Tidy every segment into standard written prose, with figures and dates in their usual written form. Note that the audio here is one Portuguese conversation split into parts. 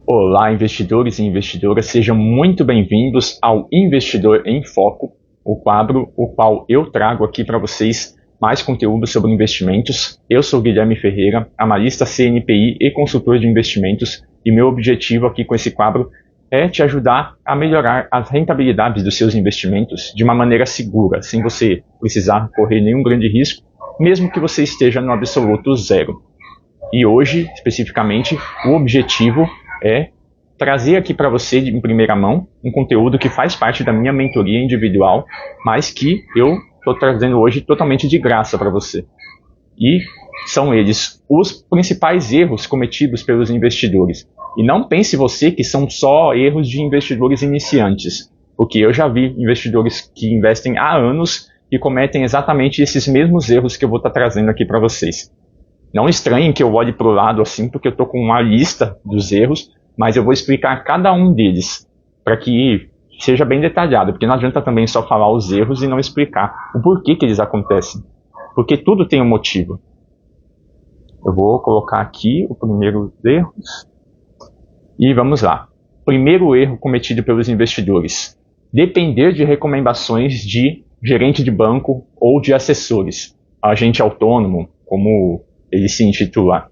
Olá, investidores e investidoras, sejam muito bem-vindos ao Investidor em Foco, o quadro o qual eu trago aqui para vocês mais conteúdo sobre investimentos. Eu sou Guilherme Ferreira, analista CNPI e consultor de investimentos, e meu objetivo aqui com esse quadro é te ajudar a melhorar as rentabilidades dos seus investimentos de uma maneira segura, sem você precisar correr nenhum grande risco, mesmo que você esteja no absoluto zero. E hoje, especificamente, o objetivo é trazer aqui para você, em primeira mão, um conteúdo que faz parte da minha mentoria individual, mas que eu estou trazendo hoje totalmente de graça para você. E são eles os principais erros cometidos pelos investidores. E não pense você que são só erros de investidores iniciantes, porque eu já vi investidores que investem há anos e cometem exatamente esses mesmos erros que eu vou estar trazendo aqui para vocês. Não estranhem que eu olhe para o lado assim, porque eu estou com uma lista dos erros, mas eu vou explicar cada um deles, para que seja bem detalhado, porque não adianta também só falar os erros e não explicar o porquê que eles acontecem, porque tudo tem um motivo. Eu vou colocar aqui o primeiro erro, e vamos lá. Primeiro erro cometido pelos investidores: depender de recomendações de gerente de banco ou de assessores, agente autônomo, como ele se intitula.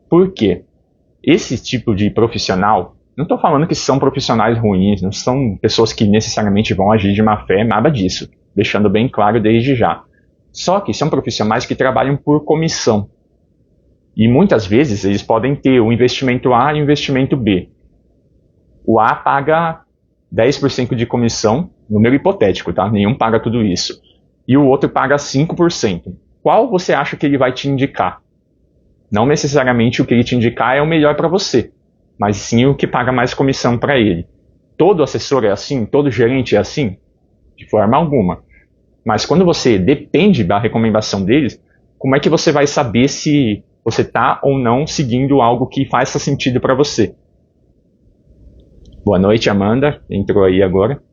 Por quê? Esse tipo de profissional, não estou falando que são profissionais ruins, não são pessoas que necessariamente vão agir de má fé, nada disso, deixando bem claro desde já. Só que são profissionais que trabalham por comissão. E muitas vezes eles podem ter o investimento A e o investimento B. O A paga 10% de comissão, número hipotético, tá? Nenhum paga tudo isso. E o outro paga 5%. Qual você acha que ele vai te indicar? Não necessariamente o que ele te indicar é o melhor para você, mas sim o que paga mais comissão para ele. Todo assessor é assim? Todo gerente é assim? De forma alguma. Mas quando você depende da recomendação deles, como é que você vai saber se você está ou não seguindo algo que faça sentido para você? Boa noite, Amanda. Entrou aí agora.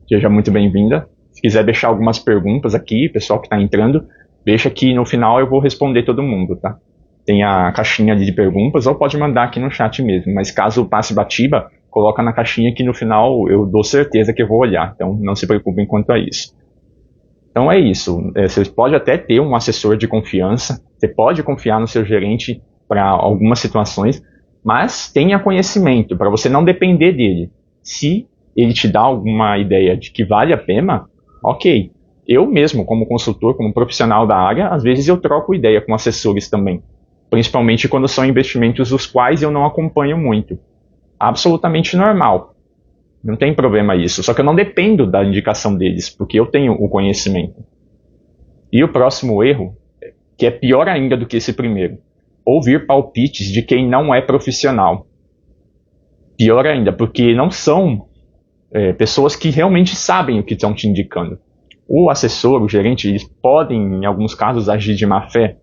Seja muito bem-vinda. Se quiser deixar algumas perguntas aqui, pessoal que está entrando, deixa aqui no final, eu vou responder todo mundo, tá? Tem a caixinha ali de perguntas, ou pode mandar aqui no chat mesmo, mas caso passe batiba, coloca na caixinha que no final eu dou certeza que eu vou olhar, então não se preocupem quanto a isso. Então é isso, você pode até ter um assessor de confiança, você pode confiar no seu gerente para algumas situações, mas tenha conhecimento para você não depender dele. Se ele te dá alguma ideia de que vale a pena, ok. Eu mesmo, como consultor, como profissional da área, às vezes eu troco ideia com assessores também. Principalmente quando são investimentos os quais eu não acompanho muito. Absolutamente normal. Não tem problema isso. Só que eu não dependo da indicação deles, porque eu tenho o conhecimento. E o próximo erro, que é pior ainda do que esse primeiro: ouvir palpites de quem não é profissional. Pior ainda, porque não são pessoas que realmente sabem o que estão te indicando. O assessor, o gerente, eles podem, em alguns casos, agir de má fé.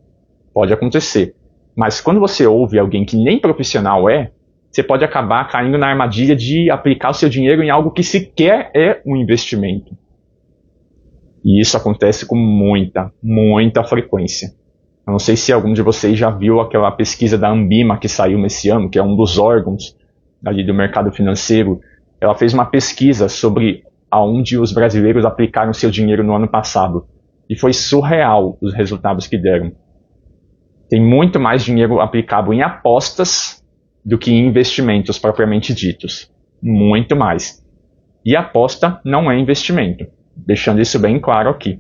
Pode acontecer. Mas quando você ouve alguém que nem profissional é, você pode acabar caindo na armadilha de aplicar o seu dinheiro em algo que sequer é um investimento. E isso acontece com muita frequência. Eu não sei se algum de vocês já viu aquela pesquisa da Ambima que saiu nesse ano, que é um dos órgãos ali do mercado financeiro. Ela fez uma pesquisa sobre aonde os brasileiros aplicaram seu dinheiro no ano passado. E foi surreal os resultados que deram. Tem muito mais dinheiro aplicado em apostas do que em investimentos propriamente ditos. Muito mais. E aposta não é investimento. Deixando isso bem claro aqui.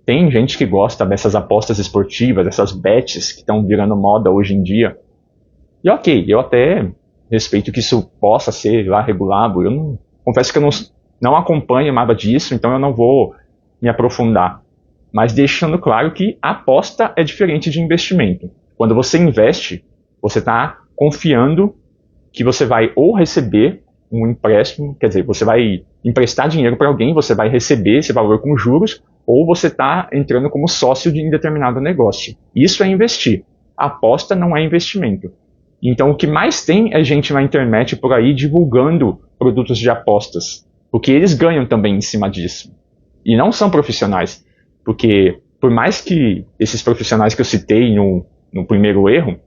Tem gente que gosta dessas apostas esportivas, dessas bets que estão virando moda hoje em dia. E ok, eu até respeito que isso possa ser lá regulado. Eu confesso que eu não acompanho nada disso, então eu não vou me aprofundar. Mas deixando claro que a aposta é diferente de investimento. Quando você investe, você está confiando que você vai ou receber um empréstimo, quer dizer, você vai emprestar dinheiro para alguém, você vai receber esse valor com juros, ou você está entrando como sócio de um determinado negócio. Isso é investir. A aposta não é investimento. Então o que mais tem é gente na internet por aí divulgando produtos de apostas, porque eles ganham também em cima disso. E não são profissionais. Porque, por mais que esses profissionais que eu citei no primeiro erro,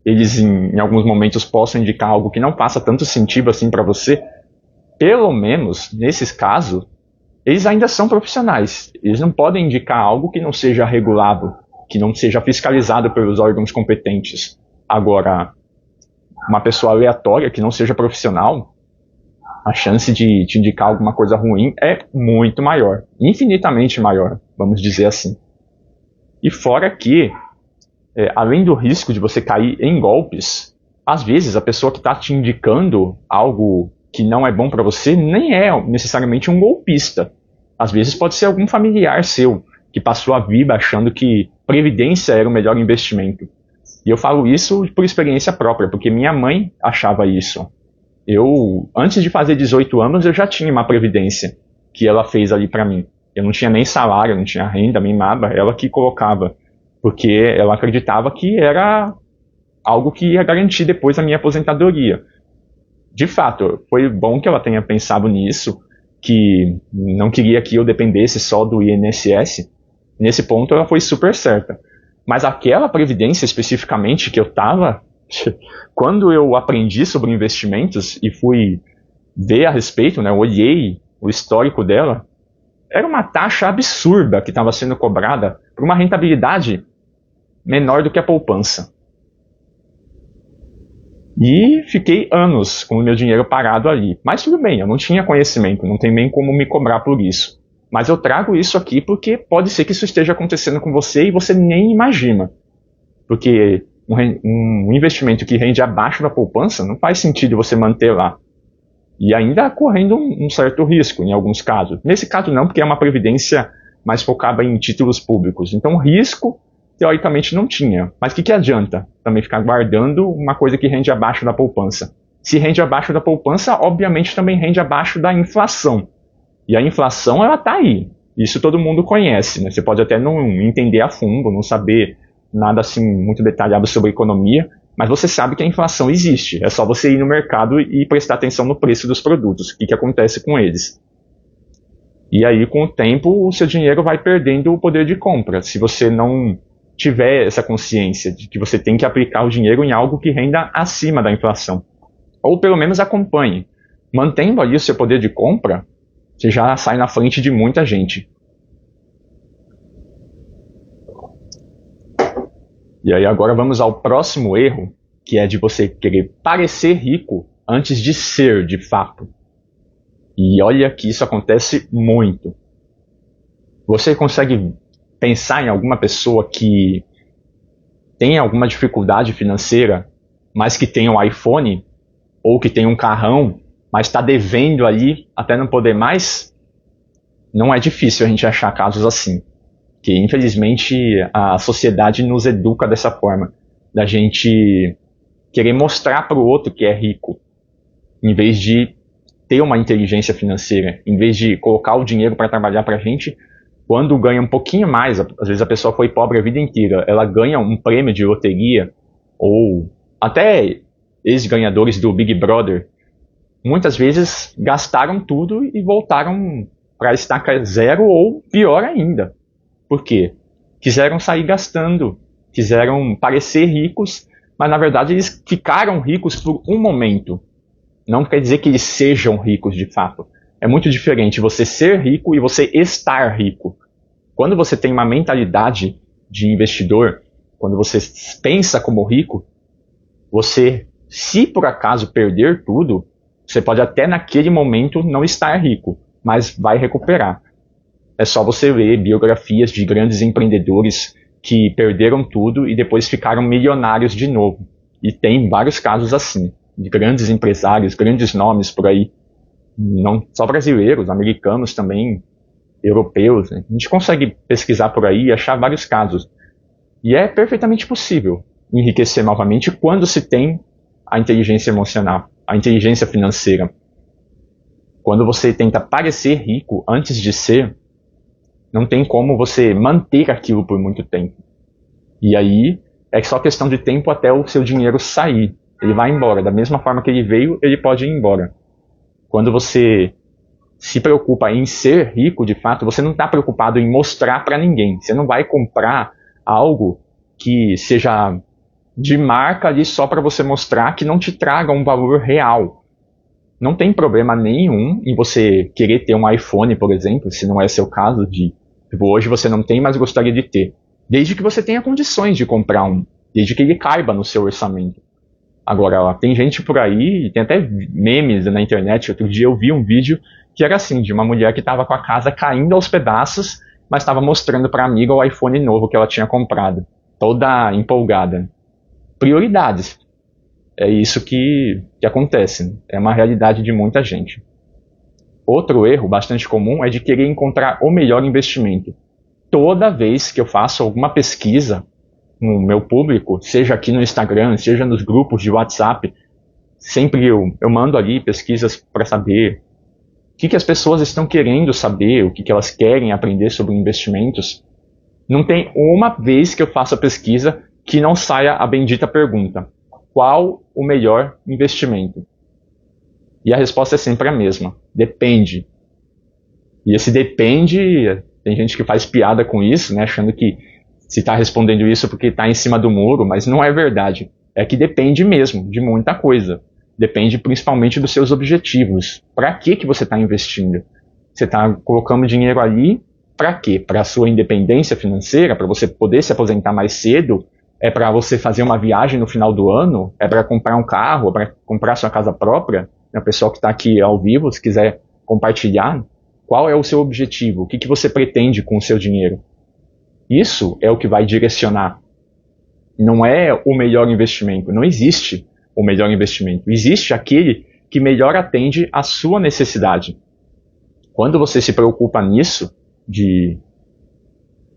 eles em alguns momentos possam indicar algo que não faça tanto sentido assim para você, pelo menos, nesses casos, eles ainda são profissionais. Eles não podem indicar algo que não seja regulado, que não seja fiscalizado pelos órgãos competentes. Agora, uma pessoa aleatória que não seja profissional, a chance de te indicar alguma coisa ruim é muito maior, infinitamente maior, vamos dizer assim. E fora que, além do risco de você cair em golpes, às vezes a pessoa que está te indicando algo que não é bom para você nem é necessariamente um golpista. Às vezes pode ser algum familiar seu que passou a vida achando que previdência era o melhor investimento. E eu falo isso por experiência própria, porque minha mãe achava isso. Antes de fazer 18 anos, eu já tinha uma previdência que ela fez ali para mim. Eu não tinha nem salário, não tinha renda, nem nada, ela que colocava. Porque ela acreditava que era algo que ia garantir depois a minha aposentadoria. De fato, foi bom que ela tenha pensado nisso, que não queria que eu dependesse só do INSS. Nesse ponto, ela foi super certa. Mas aquela previdência especificamente que eu estava, quando eu aprendi sobre investimentos e fui ver a respeito, né, eu olhei o histórico dela, era uma taxa absurda que estava sendo cobrada por uma rentabilidade menor do que a poupança. E fiquei anos com o meu dinheiro parado ali. Mas tudo bem, eu não tinha conhecimento, não tem nem como me cobrar por isso. Mas eu trago isso aqui porque pode ser que isso esteja acontecendo com você e você nem imagina. Porque um investimento que rende abaixo da poupança não faz sentido você manter lá. E ainda correndo um certo risco em alguns casos. Nesse caso não, porque é uma previdência mais focada em títulos públicos. Então risco, teoricamente, não tinha. Mas o que adianta também ficar guardando uma coisa que rende abaixo da poupança? Se rende abaixo da poupança, obviamente também rende abaixo da inflação. E a inflação, ela está aí. Isso todo mundo conhece, né? Você pode até não entender a fundo, não saber nada assim muito detalhado sobre economia, mas você sabe que a inflação existe. É só você ir no mercado e prestar atenção no preço dos produtos, o que acontece com eles. E aí, com o tempo, o seu dinheiro vai perdendo o poder de compra. Se você não tiver essa consciência de que você tem que aplicar o dinheiro em algo que renda acima da inflação. Ou pelo menos acompanhe. Mantendo ali o seu poder de compra, você já sai na frente de muita gente. E aí agora vamos ao próximo erro, que é de você querer parecer rico antes de ser de fato. E olha que isso acontece muito. Você consegue pensar em alguma pessoa que tem alguma dificuldade financeira, mas que tem um iPhone, ou que tem um carrão, mas está devendo ali até não poder mais? Não é difícil a gente achar casos assim. Que infelizmente a sociedade nos educa dessa forma, da gente querer mostrar para o outro que é rico, em vez de ter uma inteligência financeira, em vez de colocar o dinheiro para trabalhar para a gente, quando ganha um pouquinho mais, às vezes a pessoa foi pobre a vida inteira, ela ganha um prêmio de loteria, ou até ex-ganhadores do Big Brother, muitas vezes gastaram tudo e voltaram para a estaca zero ou pior ainda. Por quê? Quiseram sair gastando, quiseram parecer ricos, mas na verdade eles ficaram ricos por um momento. Não quer dizer que eles sejam ricos de fato. É muito diferente você ser rico e você estar rico. Quando você tem uma mentalidade de investidor, quando você pensa como rico, você, se por acaso perder tudo, você pode até naquele momento não estar rico, mas vai recuperar. É só você ler biografias de grandes empreendedores que perderam tudo e depois ficaram milionários de novo. E tem vários casos assim, de grandes empresários, grandes nomes por aí. Não só brasileiros, americanos também, europeus. Né? A gente consegue pesquisar por aí e achar vários casos. E é perfeitamente possível enriquecer novamente quando se tem a inteligência emocional, a inteligência financeira. Quando você tenta parecer rico antes de ser, não tem como você manter aquilo por muito tempo. E aí é só questão de tempo até o seu dinheiro sair. Ele vai embora. Da mesma forma que ele veio, ele pode ir embora. Quando você se preocupa em ser rico, de fato, você não está preocupado em mostrar para ninguém. Você não vai comprar algo que seja de marca ali só para você mostrar que não te traga um valor real. Não tem problema nenhum em você querer ter um iPhone, por exemplo, se não é seu caso, de tipo, hoje você não tem, mas gostaria de ter. Desde que você tenha condições de comprar um, desde que ele caiba no seu orçamento. Agora, ó, tem gente por aí, tem até memes na internet. Outro dia eu vi um vídeo que era assim, de uma mulher que estava com a casa caindo aos pedaços, mas estava mostrando para a amiga o iPhone novo que ela tinha comprado, toda empolgada. Prioridades. É isso que acontece. É uma realidade de muita gente. Outro erro bastante comum é de querer encontrar o melhor investimento. Toda vez que eu faço alguma pesquisa no meu público, seja aqui no Instagram, seja nos grupos de WhatsApp, sempre eu mando ali pesquisas para saber o que as pessoas estão querendo saber, o que elas querem aprender sobre investimentos. Não tem uma vez que eu faço a pesquisa que não saia a bendita pergunta: qual o melhor investimento? E a resposta é sempre a mesma: depende. E esse depende, tem gente que faz piada com isso, né, achando que se está respondendo isso porque está em cima do muro, mas não é verdade. É que depende mesmo de muita coisa. Depende principalmente dos seus objetivos. Para que você está investindo? Você está colocando dinheiro ali para quê? Para a sua independência financeira? Para você poder se aposentar mais cedo? É para você fazer uma viagem no final do ano? É para comprar um carro? É para comprar sua casa própria? O pessoal que está aqui ao vivo, se quiser compartilhar, qual é o seu objetivo? O que você pretende com o seu dinheiro? Isso é o que vai direcionar. Não é o melhor investimento. Não existe o melhor investimento. Existe aquele que melhor atende à sua necessidade. Quando você se preocupa nisso, de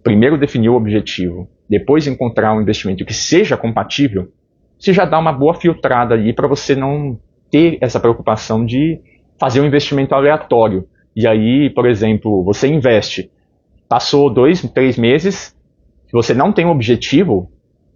primeiro definir o objetivo, depois encontrar um investimento que seja compatível, você já dá uma boa filtrada ali para você não ter essa preocupação de fazer um investimento aleatório. E aí, por exemplo, você investe, passou 2, 3 meses, se você não tem um objetivo,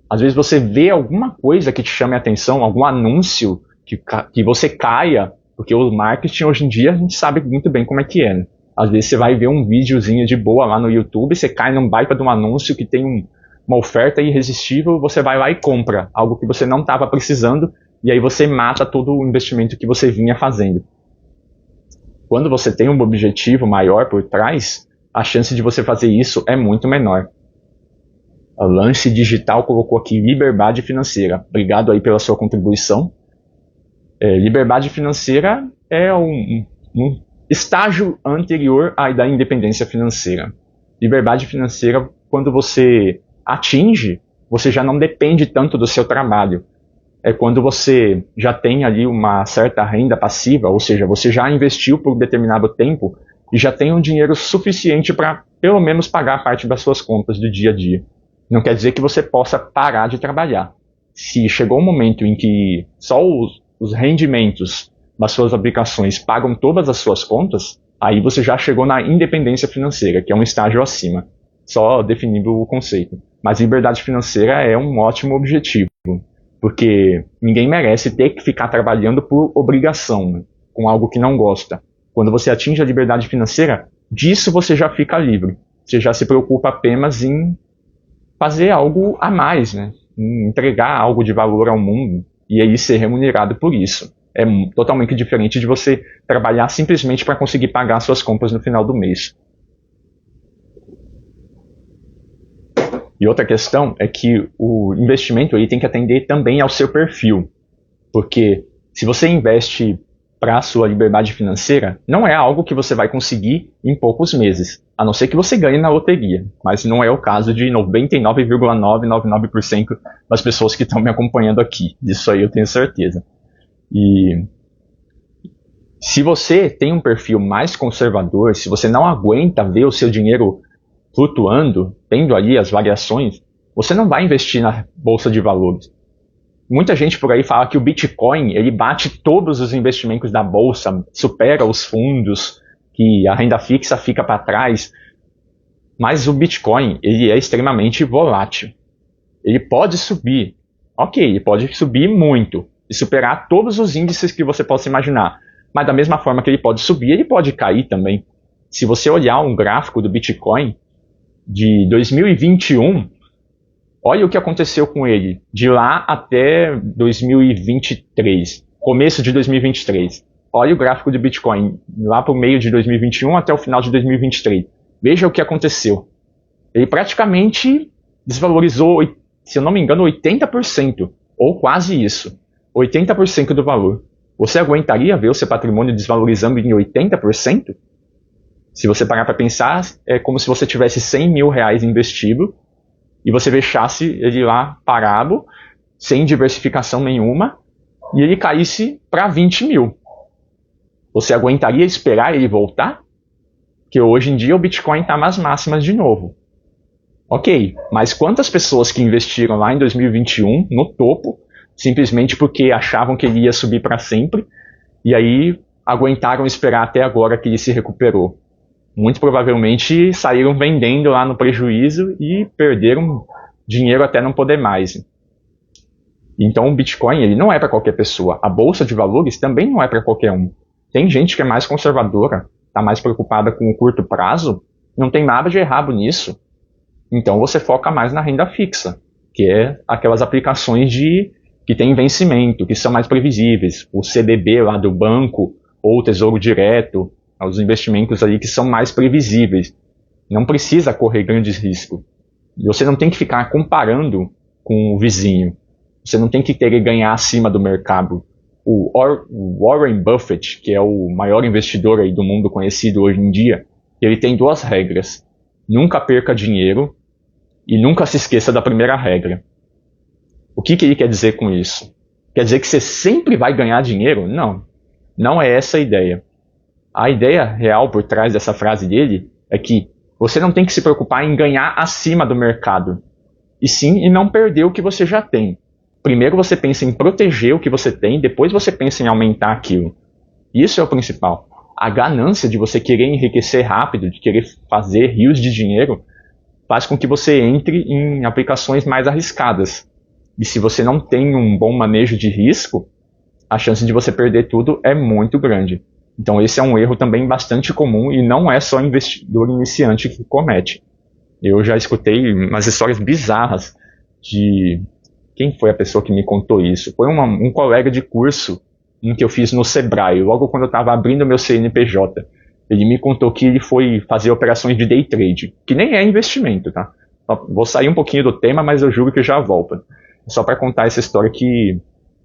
às vezes você vê alguma coisa que te chame a atenção, algum anúncio que você caia, porque o marketing hoje em dia a gente sabe muito bem como é que é, né? Às vezes você vai ver um videozinho de boa lá no YouTube, você cai num baita de um anúncio que tem uma oferta irresistível, você vai lá e compra algo que você não estava precisando, e aí você mata todo o investimento que você vinha fazendo. Quando você tem um objetivo maior por trás, a chance de você fazer isso é muito menor. A Lance Digital colocou aqui liberdade financeira. Obrigado aí pela sua contribuição. Liberdade financeira é um estágio anterior à da independência financeira. Liberdade financeira, quando você atinge, você já não depende tanto do seu trabalho. É quando você já tem ali uma certa renda passiva, ou seja, você já investiu por um determinado tempo e já tem um dinheiro suficiente para pelo menos pagar parte das suas contas do dia a dia. Não quer dizer que você possa parar de trabalhar. Se chegou um momento em que só os rendimentos das suas aplicações pagam todas as suas contas, aí você já chegou na independência financeira, que é um estágio acima, só definindo o conceito. Mas liberdade financeira é um ótimo objetivo, porque ninguém merece ter que ficar trabalhando por obrigação, né, com algo que não gosta. Quando você atinge a liberdade financeira, disso você já fica livre. Você já se preocupa apenas em fazer algo a mais, né? Entregar algo de valor ao mundo e aí ser remunerado por isso. É totalmente diferente de você trabalhar simplesmente para conseguir pagar suas compras no final do mês. E outra questão é que o investimento aí tem que atender também ao seu perfil. Porque se você investe para a sua liberdade financeira, não é algo que você vai conseguir em poucos meses. A não ser que você ganhe na loteria. Mas não é o caso de 99,999% das pessoas que estão me acompanhando aqui. Disso aí eu tenho certeza. E se você tem um perfil mais conservador, se você não aguenta ver o seu dinheiro flutuando, tendo ali as variações, você não vai investir na bolsa de valores. Muita gente por aí fala que o Bitcoin, ele bate todos os investimentos da bolsa, supera os fundos, que a renda fixa fica para trás. Mas o Bitcoin, ele é extremamente volátil. Ele pode subir, ok, ele pode subir muito e superar todos os índices que você possa imaginar. Mas da mesma forma que ele pode subir, ele pode cair também. Se você olhar um gráfico do Bitcoin de 2021, Olha o que aconteceu com ele de lá até 2023, começo de 2023. Olha o gráfico do Bitcoin, lá para o meio de 2021 até o final de 2023. Veja o que aconteceu. Ele praticamente desvalorizou, se eu não me engano, 80%, ou quase isso. 80% do valor. Você aguentaria ver o seu patrimônio desvalorizando em 80%? Se você parar para pensar, é como se você tivesse 100 mil reais investido e você deixasse ele lá parado, sem diversificação nenhuma, e ele caísse para 20 mil. Você aguentaria esperar ele voltar? Porque hoje em dia o Bitcoin está nas máximas de novo. Ok, mas quantas pessoas que investiram lá em 2021, no topo, simplesmente porque achavam que ele ia subir para sempre, e aí aguentaram esperar até agora que ele se recuperou? Muito provavelmente saíram vendendo lá no prejuízo e perderam dinheiro até não poder mais. Então o Bitcoin ele não é para qualquer pessoa. A bolsa de valores também não é para qualquer um. Tem gente que é mais conservadora, está mais preocupada com o curto prazo, não tem nada de errado nisso. Então você foca mais na renda fixa, que é aquelas aplicações que têm vencimento, que são mais previsíveis. O CDB lá do banco ou o Tesouro Direto, os investimentos ali que são mais previsíveis. Não precisa correr grandes riscos. Você não tem que ficar comparando com o vizinho. Você não tem que querer ganhar acima do mercado. O Warren Buffett, que é o maior investidor aí do mundo conhecido hoje em dia, ele tem duas regras. Nunca perca dinheiro e nunca se esqueça da primeira regra. O que ele quer dizer com isso? Quer dizer que você sempre vai ganhar dinheiro? Não. Não é essa a ideia. A ideia real por trás dessa frase dele é que você não tem que se preocupar em ganhar acima do mercado, e sim em não perder o que você já tem. Primeiro você pensa em proteger o que você tem, depois você pensa em aumentar aquilo. Isso é o principal. A ganância de você querer enriquecer rápido, de querer fazer rios de dinheiro, faz com que você entre em aplicações mais arriscadas. E se você não tem um bom manejo de risco, a chance de você perder tudo é muito grande. Então esse é um erro também bastante comum e não é só investidor iniciante que comete. Eu já escutei umas histórias bizarras de... Quem foi a pessoa que me contou isso? Foi um colega de curso que eu fiz no Sebrae, logo quando eu estava abrindo meu CNPJ. Ele me contou que ele foi fazer operações de day trade, que nem é investimento, tá? Vou sair um pouquinho do tema, mas eu juro que já volto. Só para contar essa história que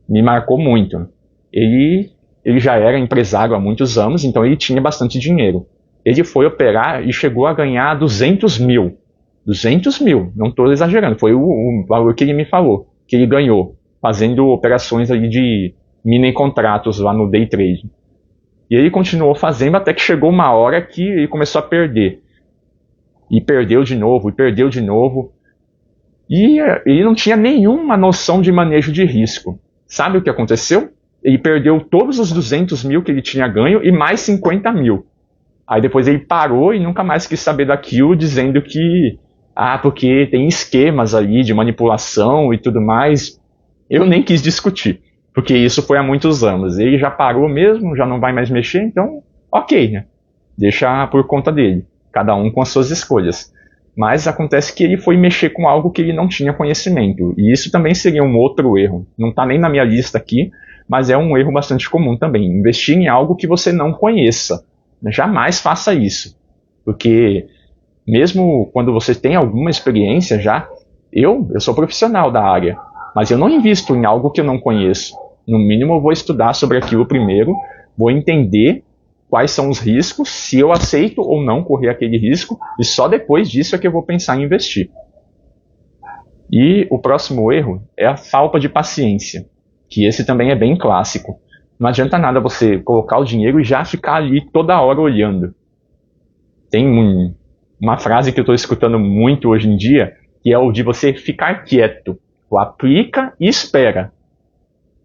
me marcou muito. Ele já era empresário há muitos anos, então ele tinha bastante dinheiro. Ele foi operar e chegou a ganhar 200 mil. 200 mil, não estou exagerando, foi o valor que ele me falou, que ele ganhou, fazendo operações ali de mini contratos lá no day trade. E ele continuou fazendo até que chegou uma hora que ele começou a perder. E perdeu de novo, e perdeu de novo. E ele não tinha nenhuma noção de manejo de risco. Sabe o que aconteceu? Ele perdeu todos os 200 mil que ele tinha ganho e mais 50 mil. Aí depois ele parou e nunca mais quis saber daquilo, dizendo que, porque tem esquemas ali de manipulação e tudo mais. Eu nem quis discutir, porque isso foi há muitos anos. Ele já parou mesmo, já não vai mais mexer, então ok, né? Deixa por conta dele, cada um com as suas escolhas. Mas acontece que ele foi mexer com algo que ele não tinha conhecimento, e isso também seria um outro erro. Não está nem na minha lista aqui, mas é um erro bastante comum também. Investir em algo que você não conheça. Jamais faça isso, porque mesmo quando você tem alguma experiência já, eu sou profissional da área, mas eu não invisto em algo que eu não conheço. No mínimo eu vou estudar sobre aquilo primeiro, vou entender quais são os riscos, se eu aceito ou não correr aquele risco, e só depois disso é que eu vou pensar em investir. E o próximo erro é a falta de paciência, que esse também é bem clássico. Não adianta nada você colocar o dinheiro e já ficar ali toda hora olhando. Tem uma frase que eu estou escutando muito hoje em dia, que é o de você ficar quieto. O aplica e espera.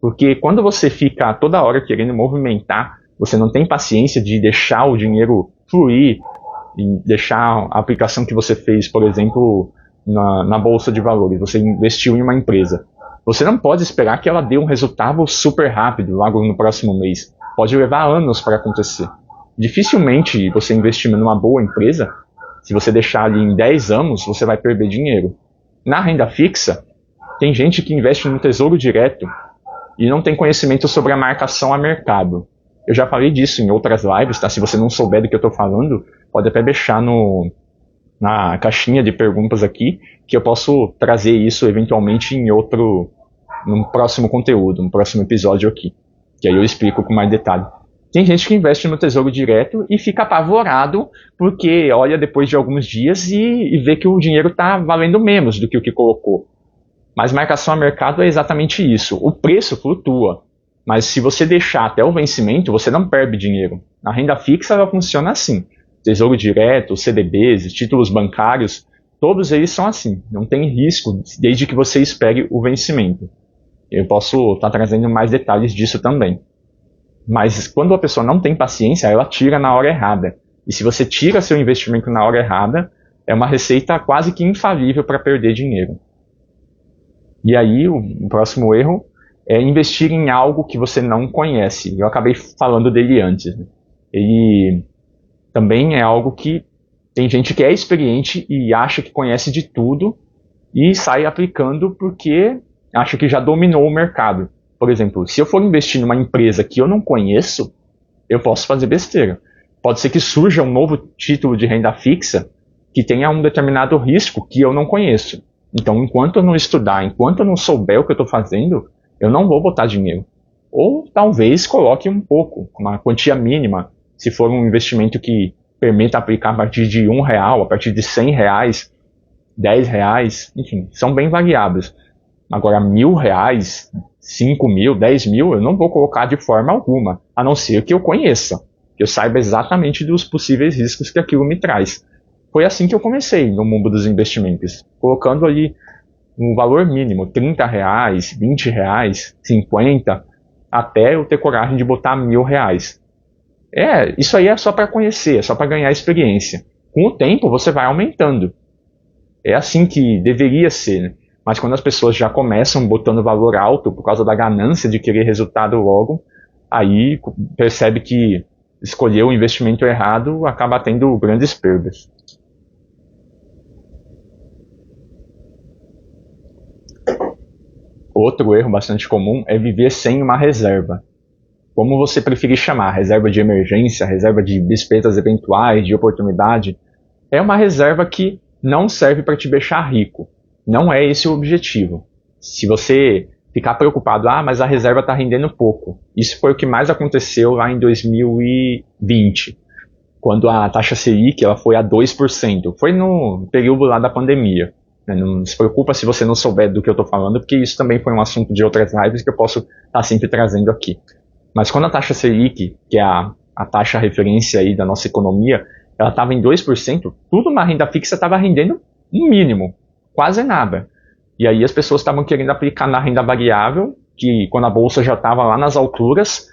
Porque quando você fica toda hora querendo movimentar, você não tem paciência de deixar o dinheiro fluir, e deixar a aplicação que você fez, por exemplo, na bolsa de valores, você investiu em uma empresa. Você não pode esperar que ela dê um resultado super rápido logo no próximo mês. Pode levar anos para acontecer. Dificilmente você investir numa boa empresa, se você deixar ali em 10 anos, você vai perder dinheiro. Na renda fixa, tem gente que investe no Tesouro Direto e não tem conhecimento sobre a marcação a mercado. Eu já falei disso em outras lives, tá? Se você não souber do que eu estou falando, pode até deixar na caixinha de perguntas aqui, que eu posso trazer isso eventualmente num próximo conteúdo, num próximo episódio aqui, que aí eu explico com mais detalhe. Tem gente que investe no Tesouro Direto e fica apavorado porque olha depois de alguns dias e vê que o dinheiro está valendo menos do que o que colocou. Mas marcação a mercado é exatamente isso. O preço flutua, mas se você deixar até o vencimento, você não perde dinheiro. Na renda fixa ela funciona assim. Tesouro Direto, CDBs, títulos bancários, todos eles são assim. Não tem risco desde que você espere o vencimento. Eu posso estar trazendo mais detalhes disso também. Mas quando a pessoa não tem paciência, ela tira na hora errada. E se você tira seu investimento na hora errada, é uma receita quase que infalível para perder dinheiro. E aí, o próximo erro é investir em algo que você não conhece. Eu acabei falando dele antes. Ele também é algo que tem gente que é experiente e acha que conhece de tudo e sai aplicando porque acha que já dominou o mercado. Por exemplo, se eu for investir numa empresa que eu não conheço, eu posso fazer besteira. Pode ser que surja um novo título de renda fixa que tenha um determinado risco que eu não conheço. Então, enquanto eu não estudar, enquanto eu não souber o que eu estou fazendo, eu não vou botar dinheiro. Ou talvez coloque um pouco, uma quantia mínima, se for um investimento que permita aplicar a partir de R$1, a partir de R$100, R$10, enfim, são bem variáveis. Agora, R$1.000, 5.000, 10.000, eu não vou colocar de forma alguma, a não ser que eu conheça, que eu saiba exatamente dos possíveis riscos que aquilo me traz. Foi assim que eu comecei no mundo dos investimentos, colocando ali um valor mínimo, R$30, R$20, 50, até eu ter coragem de botar R$1.000. Isso aí é só para conhecer, é só para ganhar experiência. Com o tempo você vai aumentando. É assim que deveria ser, né? Mas quando as pessoas já começam botando valor alto por causa da ganância de querer resultado logo, aí percebe que escolher o investimento errado acaba tendo grandes perdas. Outro erro bastante comum é viver sem uma reserva. Como você preferir chamar, reserva de emergência, reserva de despesas eventuais, de oportunidade, é uma reserva que não serve para te deixar rico. Não é esse o objetivo. Se você ficar preocupado, mas a reserva está rendendo pouco. Isso foi o que mais aconteceu lá em 2020, quando a taxa Selic ela foi a 2%. Foi no período lá da pandemia. Não se preocupa se você não souber do que eu estou falando, porque isso também foi um assunto de outras lives que eu posso estar sempre trazendo aqui. Mas quando a taxa Selic, que é a taxa referência aí da nossa economia, ela estava em 2%, tudo na renda fixa estava rendendo um mínimo, quase nada. E aí as pessoas estavam querendo aplicar na renda variável, que quando a bolsa já estava lá nas alturas,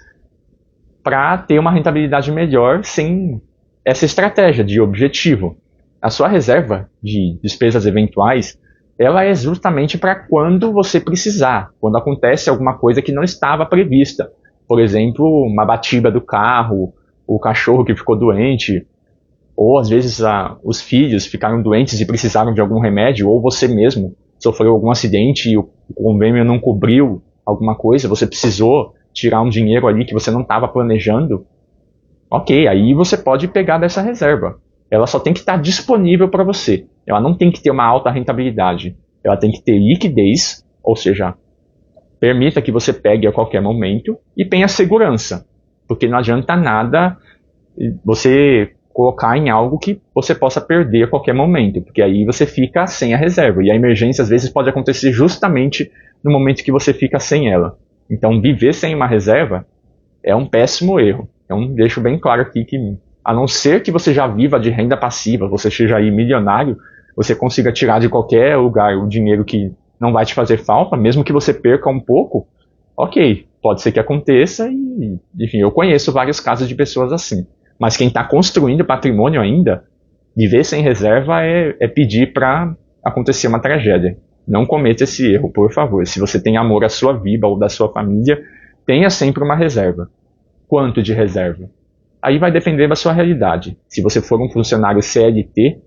para ter uma rentabilidade melhor sem essa estratégia de objetivo. A sua reserva de despesas eventuais, ela é justamente para quando você precisar, quando acontece alguma coisa que não estava prevista. Por exemplo, uma batida do carro, o cachorro que ficou doente, ou às vezes os filhos ficaram doentes e precisaram de algum remédio, ou você mesmo sofreu algum acidente e o convênio não cobriu alguma coisa, você precisou tirar um dinheiro ali que você não estava planejando. Ok, aí você pode pegar dessa reserva. Ela só tem que estar disponível para você. Ela não tem que ter uma alta rentabilidade. Ela tem que ter liquidez, ou seja, permita que você pegue a qualquer momento e tenha segurança. Porque não adianta nada você colocar em algo que você possa perder a qualquer momento, porque aí você fica sem a reserva. E a emergência às vezes pode acontecer justamente no momento que você fica sem ela. Então viver sem uma reserva é um péssimo erro. Então deixo bem claro aqui que, a não ser que você já viva de renda passiva, você seja aí milionário, você consiga tirar de qualquer lugar o dinheiro que não vai te fazer falta, mesmo que você perca um pouco, ok, pode ser que aconteça e, enfim, eu conheço vários casos de pessoas assim. Mas quem está construindo patrimônio ainda, viver sem reserva é pedir para acontecer uma tragédia. Não cometa esse erro, por favor. Se você tem amor à sua vida ou da sua família, tenha sempre uma reserva. Quanto de reserva? Aí vai depender da sua realidade. Se você for um funcionário CLT,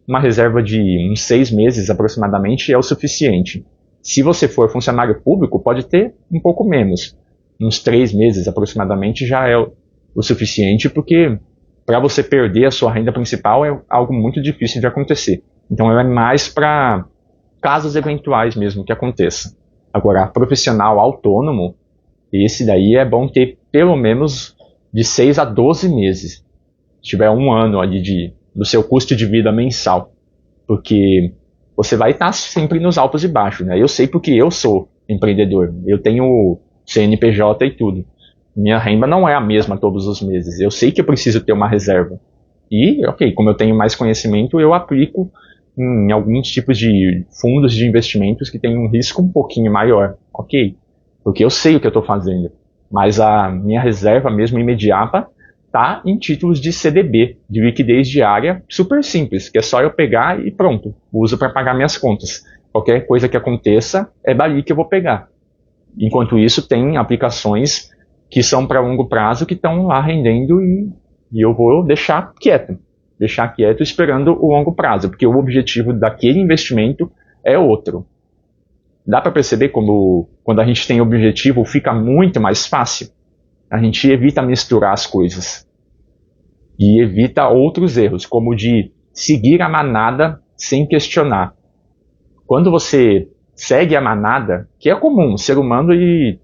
uma reserva de uns 6 meses aproximadamente é o suficiente. Se você for funcionário público, pode ter um pouco menos. Uns 3 meses aproximadamente já é o suficiente, porque para você perder a sua renda principal é algo muito difícil de acontecer. Então ela é mais para casos eventuais mesmo que aconteça. Agora, profissional autônomo, esse daí é bom ter pelo menos de 6 a 12 meses. Se tiver um ano ali do seu custo de vida mensal. Porque você vai estar sempre nos altos e baixos, né? Eu sei porque eu sou empreendedor. Eu tenho CNPJ e tudo. Minha renda não é a mesma todos os meses. Eu sei que eu preciso ter uma reserva. E, ok, como eu tenho mais conhecimento, eu aplico em alguns tipos de fundos de investimentos que têm um risco um pouquinho maior. Ok, porque eu sei o que eu estou fazendo. Mas a minha reserva mesmo imediata está em títulos de CDB, de liquidez diária, super simples, que é só eu pegar e pronto, uso para pagar minhas contas. Qualquer coisa que aconteça, é dali que eu vou pegar. Enquanto isso, tem aplicações que são para longo prazo, que estão lá rendendo e eu vou deixar quieto esperando o longo prazo, porque o objetivo daquele investimento é outro. Dá para perceber como quando a gente tem objetivo fica muito mais fácil? A gente evita misturar as coisas e evita outros erros, como de seguir a manada sem questionar. Quando você segue a manada, que é comum, o ser humano e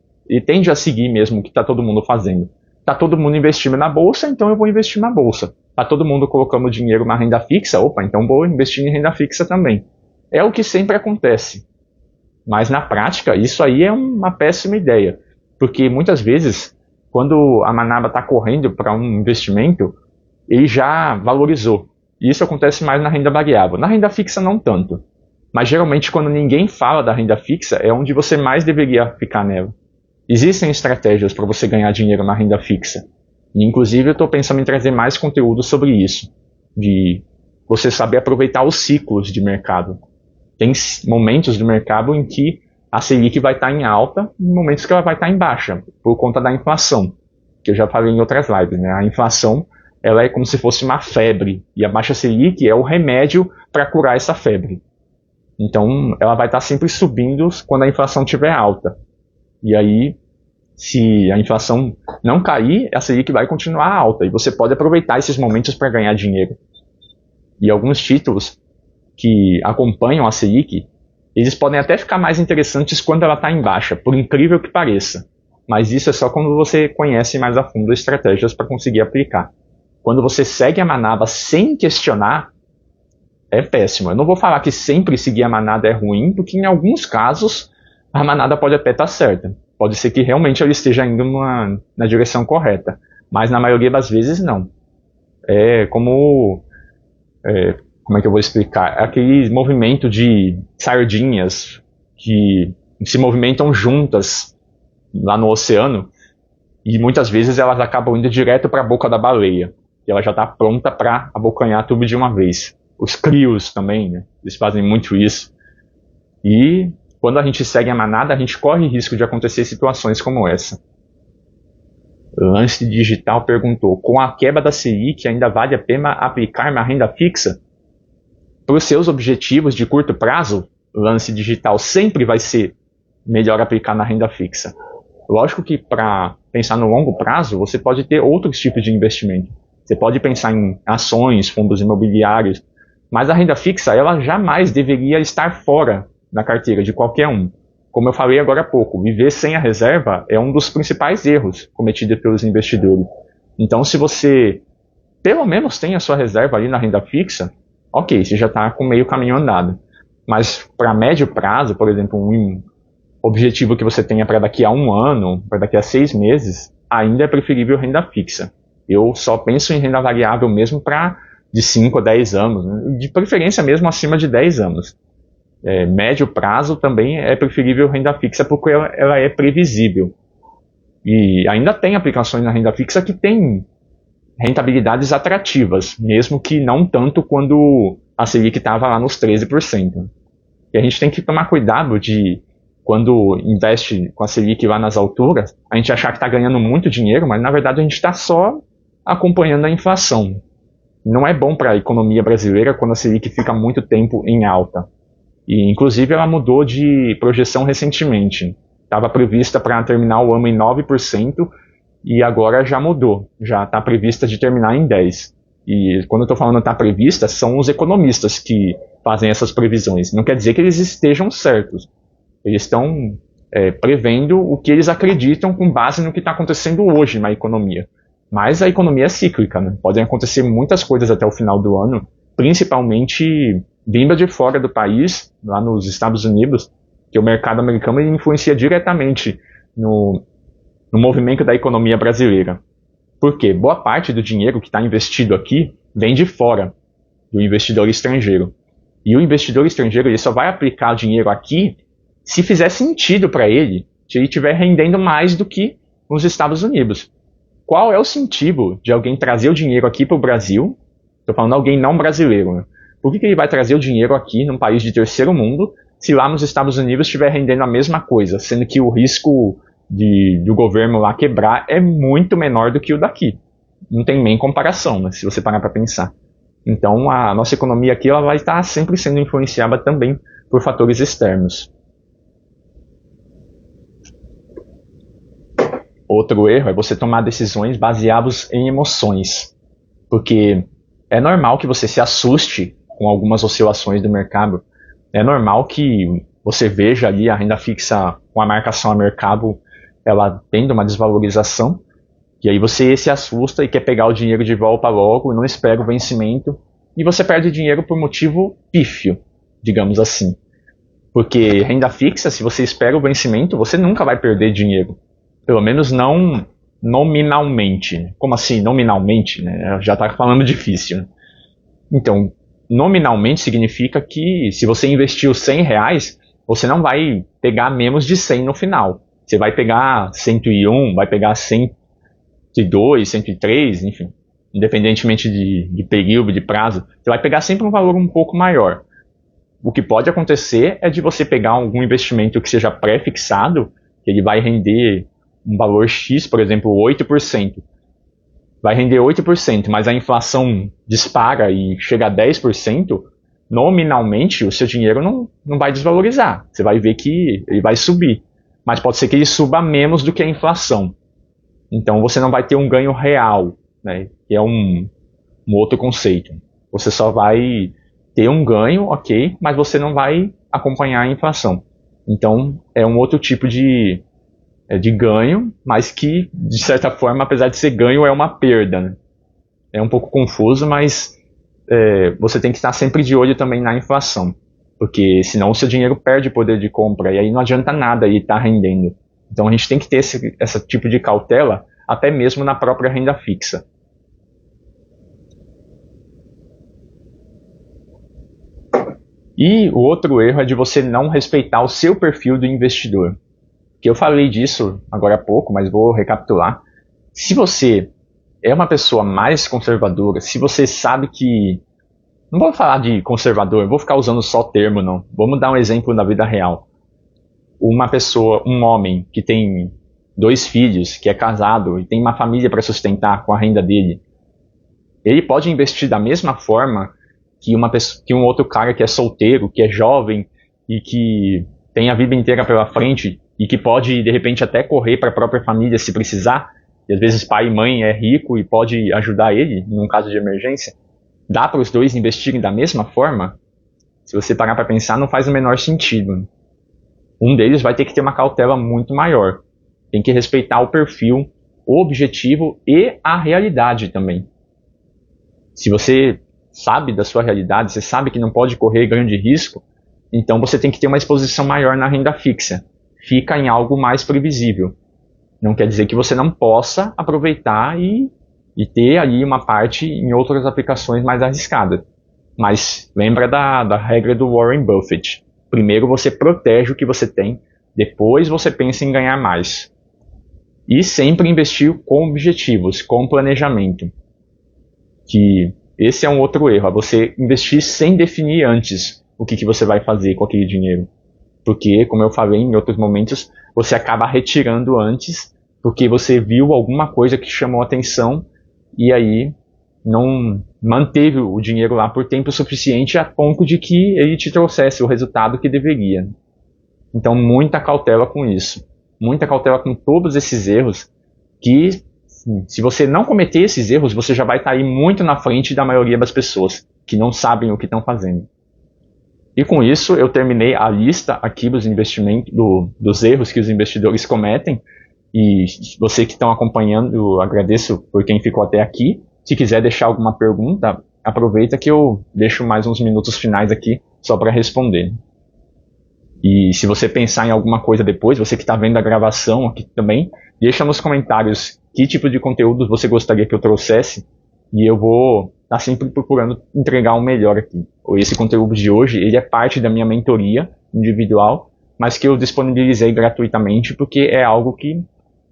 tende a seguir mesmo o que está todo mundo fazendo. Está todo mundo investindo na bolsa, então eu vou investir na bolsa. Está todo mundo colocando dinheiro na renda fixa, opa, então vou investir em renda fixa também. É o que sempre acontece. Mas na prática, isso aí é uma péssima ideia, porque muitas vezes, quando a manada está correndo para um investimento, ele já valorizou. E isso acontece mais na renda variável. Na renda fixa não tanto. Mas geralmente quando ninguém fala da renda fixa, é onde você mais deveria ficar nela. Existem estratégias para você ganhar dinheiro na renda fixa. E, inclusive, eu estou pensando em trazer mais conteúdo sobre isso. De você saber aproveitar os ciclos de mercado. Tem momentos do mercado em que a Selic vai estar em alta e momentos que ela vai estar em baixa, por conta da inflação. Que eu já falei em outras lives, né? A inflação, ela é como se fosse uma febre. E a baixa Selic é o remédio para curar essa febre. Então, ela vai estar sempre subindo quando a inflação estiver alta. E aí, se a inflação não cair, a Selic vai continuar alta. E você pode aproveitar esses momentos para ganhar dinheiro. E alguns títulos que acompanham a Selic, eles podem até ficar mais interessantes quando ela está em baixa, por incrível que pareça. Mas isso é só quando você conhece mais a fundo estratégias para conseguir aplicar. Quando você segue a manada sem questionar, é péssimo. Eu não vou falar que sempre seguir a manada é ruim, porque em alguns casos a manada pode até estar certa. Pode ser que realmente ela esteja indo na direção correta. Mas na maioria das vezes não. Como é que eu vou explicar? Aquele movimento de sardinhas que se movimentam juntas lá no oceano e muitas vezes elas acabam indo direto para a boca da baleia. E ela já está pronta para abocanhar tudo de uma vez. Os crios também, né? Eles fazem muito isso. E quando a gente segue a manada, a gente corre risco de acontecer situações como essa. Lance Digital perguntou, com a quebra da Selic ainda vale a pena aplicar na renda fixa? Para os seus objetivos de curto prazo, Lance Digital sempre vai ser melhor aplicar na renda fixa. Lógico que para pensar no longo prazo, você pode ter outros tipos de investimento. Você pode pensar em ações, fundos imobiliários, mas a renda fixa, ela jamais deveria estar fora da carteira de qualquer um. Como eu falei agora há pouco, viver sem a reserva é um dos principais erros cometidos pelos investidores. Então, se você pelo menos tem a sua reserva ali na renda fixa, ok, você já está com meio caminho andado. Mas para médio prazo, por exemplo, um objetivo que você tenha para daqui a 1 ano, para daqui a 6 meses, ainda é preferível renda fixa. Eu só penso em renda variável mesmo para de 5 a 10 anos, né? De preferência mesmo acima de 10 anos. Médio prazo também é preferível renda fixa porque ela é previsível. E ainda tem aplicações na renda fixa que tem rentabilidades atrativas, mesmo que não tanto quando a Selic estava lá nos 13%. E a gente tem que tomar cuidado de, quando investe com a Selic lá nas alturas, a gente achar que está ganhando muito dinheiro, mas na verdade a gente está só acompanhando a inflação. não é bom para a economia brasileira quando a Selic fica muito tempo em alta. E, inclusive, ela mudou de projeção recentemente. Estava prevista para terminar o ano em 9% e agora já mudou. Já está prevista de terminar em 10%. E quando eu estou falando está prevista, são os economistas que fazem essas previsões. Não quer dizer que eles estejam certos. Eles estão prevendo o que eles acreditam com base no que está acontecendo hoje na economia. Mas a economia é cíclica, né? Podem acontecer muitas coisas até o final do ano, principalmente vinda de fora do país, lá nos Estados Unidos, que o mercado americano influencia diretamente no movimento da economia brasileira. Por quê? Boa parte do dinheiro que está investido aqui vem de fora, do investidor estrangeiro. E o investidor estrangeiro ele só vai aplicar o dinheiro aqui se fizer sentido para ele, se ele estiver rendendo mais do que nos Estados Unidos. Qual é o sentido de alguém trazer o dinheiro aqui para o Brasil? Estou falando alguém não brasileiro, né? Por que ele vai trazer o dinheiro aqui num país de terceiro mundo se lá nos Estados Unidos estiver rendendo a mesma coisa, sendo que o risco do governo lá quebrar é muito menor do que o daqui? Não tem nem comparação, né, se você parar para pensar. Então a nossa economia aqui ela vai estar sempre sendo influenciada também por fatores externos. Outro erro é você tomar decisões baseadas em emoções, porque é normal que você se assuste com algumas oscilações do mercado. É normal que você veja ali a renda fixa com a marcação a mercado, ela tendo uma desvalorização, e aí você se assusta e quer pegar o dinheiro de volta logo, não espera o vencimento, e você perde dinheiro por motivo pífio, digamos assim. Porque renda fixa, se você espera o vencimento, você nunca vai perder dinheiro. Pelo menos não nominalmente. Como assim, nominalmente? Né? Já está falando difícil. Né? Então, nominalmente significa que se você investiu R$100, você não vai pegar menos de 100 no final. Você vai pegar 101, vai pegar 102, 103, enfim. Independentemente de período, de prazo, você vai pegar sempre um valor um pouco maior. O que pode acontecer é de você pegar algum investimento que seja pré-fixado, que ele vai render um valor X, por exemplo, 8%. Vai render 8%, mas a inflação dispara e chega a 10%, nominalmente o seu dinheiro não vai desvalorizar. Você vai ver que ele vai subir, mas pode ser que ele suba menos do que a inflação. Então você não vai ter um ganho real, né? Que é um outro conceito. Você só vai ter um ganho, ok, mas você não vai acompanhar a inflação. Então é um outro tipo de ganho, mas que, de certa forma, apesar de ser ganho, é uma perda. Né? É um pouco confuso, mas você tem que estar sempre de olho também na inflação, porque senão o seu dinheiro perde poder de compra, e aí não adianta nada ele estar rendendo. Então a gente tem que ter esse tipo de cautela, até mesmo na própria renda fixa. E o outro erro é de você não respeitar o seu perfil do investidor. Que eu falei disso agora há pouco, mas vou recapitular. Se você é uma pessoa mais conservadora, se você sabe que... Não vou falar de conservador, vou ficar usando só o termo, não. Vamos dar um exemplo da vida real. Uma pessoa, um homem que tem 2 filhos, que é casado e tem uma família para sustentar com a renda dele, ele pode investir da mesma forma que um outro cara que é solteiro, que é jovem e que tem a vida inteira pela frente e que pode, de repente, até correr para a própria família se precisar, e às vezes pai e mãe é rico e pode ajudar ele em um caso de emergência. Dá para os dois investirem da mesma forma? Se você parar para pensar, não faz o menor sentido. Um deles vai ter que ter uma cautela muito maior. Tem que respeitar o perfil, o objetivo e a realidade também. Se você sabe da sua realidade, você sabe que não pode correr grande risco, então você tem que ter uma exposição maior na renda fixa. Fica em algo mais previsível. Não quer dizer que você não possa aproveitar e ter ali uma parte em outras aplicações mais arriscadas. Mas lembra da regra do Warren Buffett. Primeiro você protege o que você tem, depois você pensa em ganhar mais. E sempre investir com objetivos, com planejamento. Que esse é um outro erro, é você investir sem definir antes o que você vai fazer com aquele dinheiro. Porque, como eu falei em outros momentos, você acaba retirando antes, porque você viu alguma coisa que chamou a atenção, e aí não manteve o dinheiro lá por tempo suficiente a ponto de que ele te trouxesse o resultado que deveria. Então, muita cautela com isso. Muita cautela com todos esses erros, que se você não cometer esses erros, você já vai estar aí muito na frente da maioria das pessoas que não sabem o que estão fazendo. E com isso, eu terminei a lista aqui dos investimentos, dos erros que os investidores cometem. E você que estão acompanhando, eu agradeço por quem ficou até aqui. Se quiser deixar alguma pergunta, aproveita que eu deixo mais uns minutos finais aqui só para responder. E se você pensar em alguma coisa depois, você que está vendo a gravação aqui também, deixa nos comentários que tipo de conteúdo você gostaria que eu trouxesse, e eu vou estar sempre procurando entregar o melhor aqui. Esse conteúdo de hoje, ele é parte da minha mentoria individual, mas que eu disponibilizei gratuitamente porque é algo que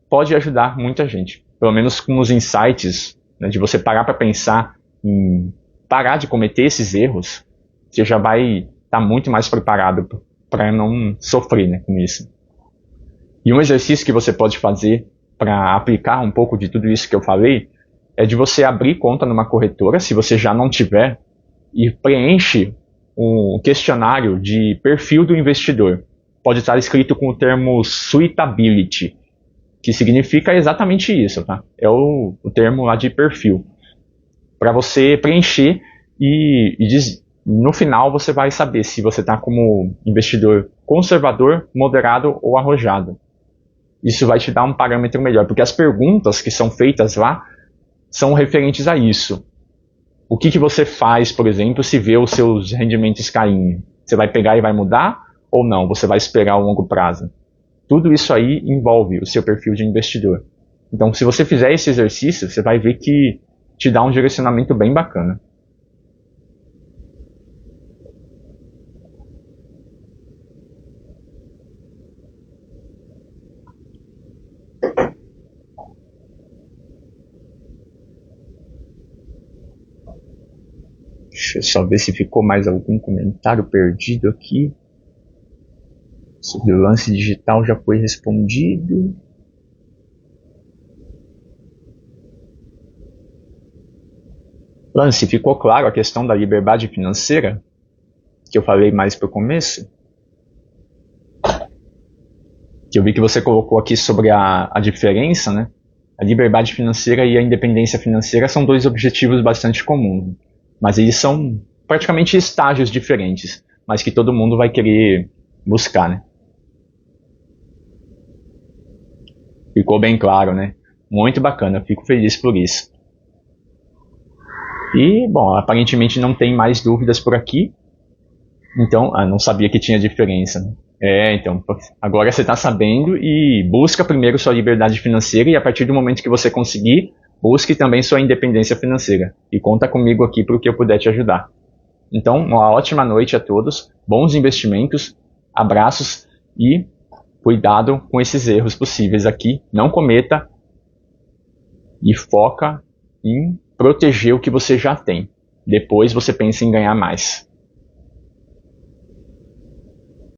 pode ajudar muita gente. Pelo menos com os insights, né, de você parar para pensar em parar de cometer esses erros, você já vai estar muito mais preparado para não sofrer, né, com isso. E um exercício que você pode fazer para aplicar um pouco de tudo isso que eu falei é de você abrir conta numa corretora, se você já não tiver, e preenche um questionário de perfil do investidor. Pode estar escrito com o termo suitability, que significa exatamente isso, tá? É o termo lá de perfil. Para você preencher e no final você vai saber se você está como investidor conservador, moderado ou arrojado. Isso vai te dar um parâmetro melhor, porque as perguntas que são feitas lá são referentes a isso. O que você faz, por exemplo, se vê os seus rendimentos caindo? Você vai pegar e vai mudar ou não? Você vai esperar a longo prazo? Tudo isso aí envolve o seu perfil de investidor. Então, se você fizer esse exercício, você vai ver que te dá um direcionamento bem bacana. Deixa eu só ver se ficou mais algum comentário perdido aqui. Sobre o lance digital já foi respondido. Lance, ficou claro a questão da liberdade financeira? Que eu falei mais para o começo? Que eu vi que você colocou aqui sobre a diferença, né? A liberdade financeira e a independência financeira são dois objetivos bastante comuns. Mas eles são praticamente estágios diferentes, mas que todo mundo vai querer buscar, né? Ficou bem claro, né? Muito bacana, fico feliz por isso. E, bom, aparentemente não tem mais dúvidas por aqui. Então, não sabia que tinha diferença, né? Então, agora você está sabendo e busca primeiro sua liberdade financeira e a partir do momento que você conseguir, busque também sua independência financeira. E conta comigo aqui para o que eu puder te ajudar. Então, uma ótima noite a todos, bons investimentos, abraços e cuidado com esses erros possíveis aqui. Não cometa e foca em proteger o que você já tem. Depois você pensa em ganhar mais.